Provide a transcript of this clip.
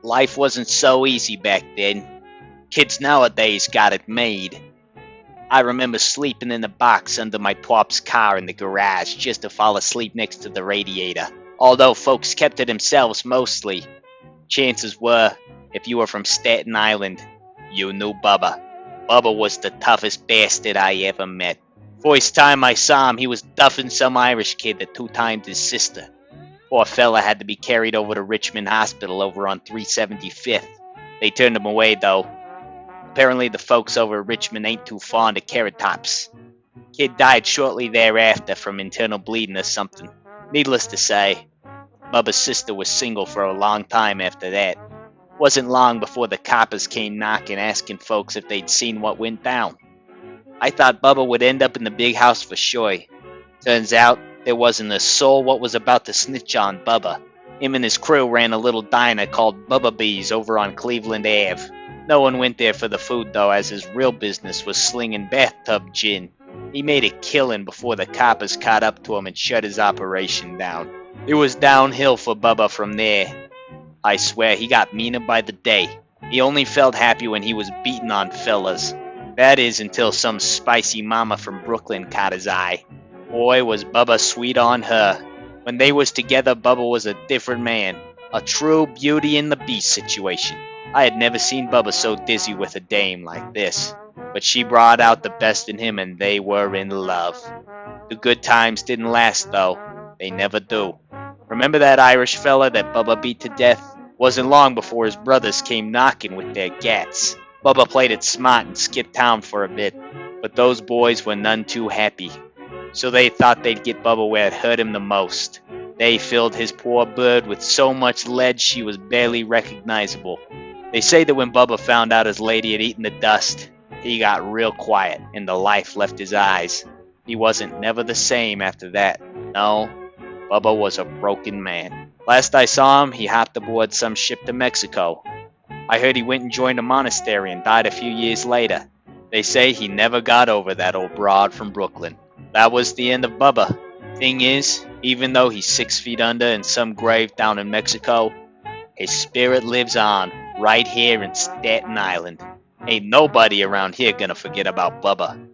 Life wasn't so easy back then. Kids nowadays got it made. I remember sleeping in the box under my pop's car in the garage just to fall asleep next to the radiator. Although folks kept to themselves mostly, chances were, if you were from Staten Island, you knew Bubba. Bubba was the toughest bastard I ever met. First time I saw him, he was duffing some Irish kid that 2 times his sister. Poor fella had to be carried over to Richmond Hospital over on 375th. They turned him away though. Apparently the folks over at Richmond ain't too fond of carrot tops. Kid died shortly thereafter from internal bleeding or something. Needless to say, Bubba's sister was single for a long time after that. Wasn't long before the coppers came knocking asking folks if they'd seen what went down. I thought Bubba would end up in the big house for sure. Turns out there wasn't a soul what was about to snitch on Bubba. Him and his crew ran a little diner called Bubba Bees over on Cleveland Ave. No one went there for the food though, as his real business was slinging bathtub gin. He made a killing before the coppers caught up to him and shut his operation down. It was downhill for Bubba from there. I swear he got meaner by the day. He only felt happy when he was beating on fellas. That is until some spicy mama from Brooklyn caught his eye. Boy, was Bubba sweet on her. When they was together, Bubba was a different man. A true Beauty and the Beast situation. I had never seen Bubba so dizzy with a dame like this. But she brought out the best in him and they were in love. The good times didn't last though. They never do. Remember that Irish fella that Bubba beat to death? Wasn't long before his brothers came knocking with their gats. Bubba played it smart and skipped town for a bit. But those boys were none too happy. So they thought they'd get Bubba where it hurt him the most. They filled his poor bird with so much lead she was barely recognizable. They say that when Bubba found out his lady had eaten the dust, he got real quiet and the life left his eyes. He wasn't never the same after that. No, Bubba was a broken man. Last I saw him, he hopped aboard some ship to Mexico. I heard he went and joined a monastery and died a few years later. They say he never got over that old broad from Brooklyn. That was the end of Bubba. Thing is, even though he's 6 feet under in some grave down in Mexico, his spirit lives on right here in Staten Island. Ain't nobody around here gonna forget about Bubba.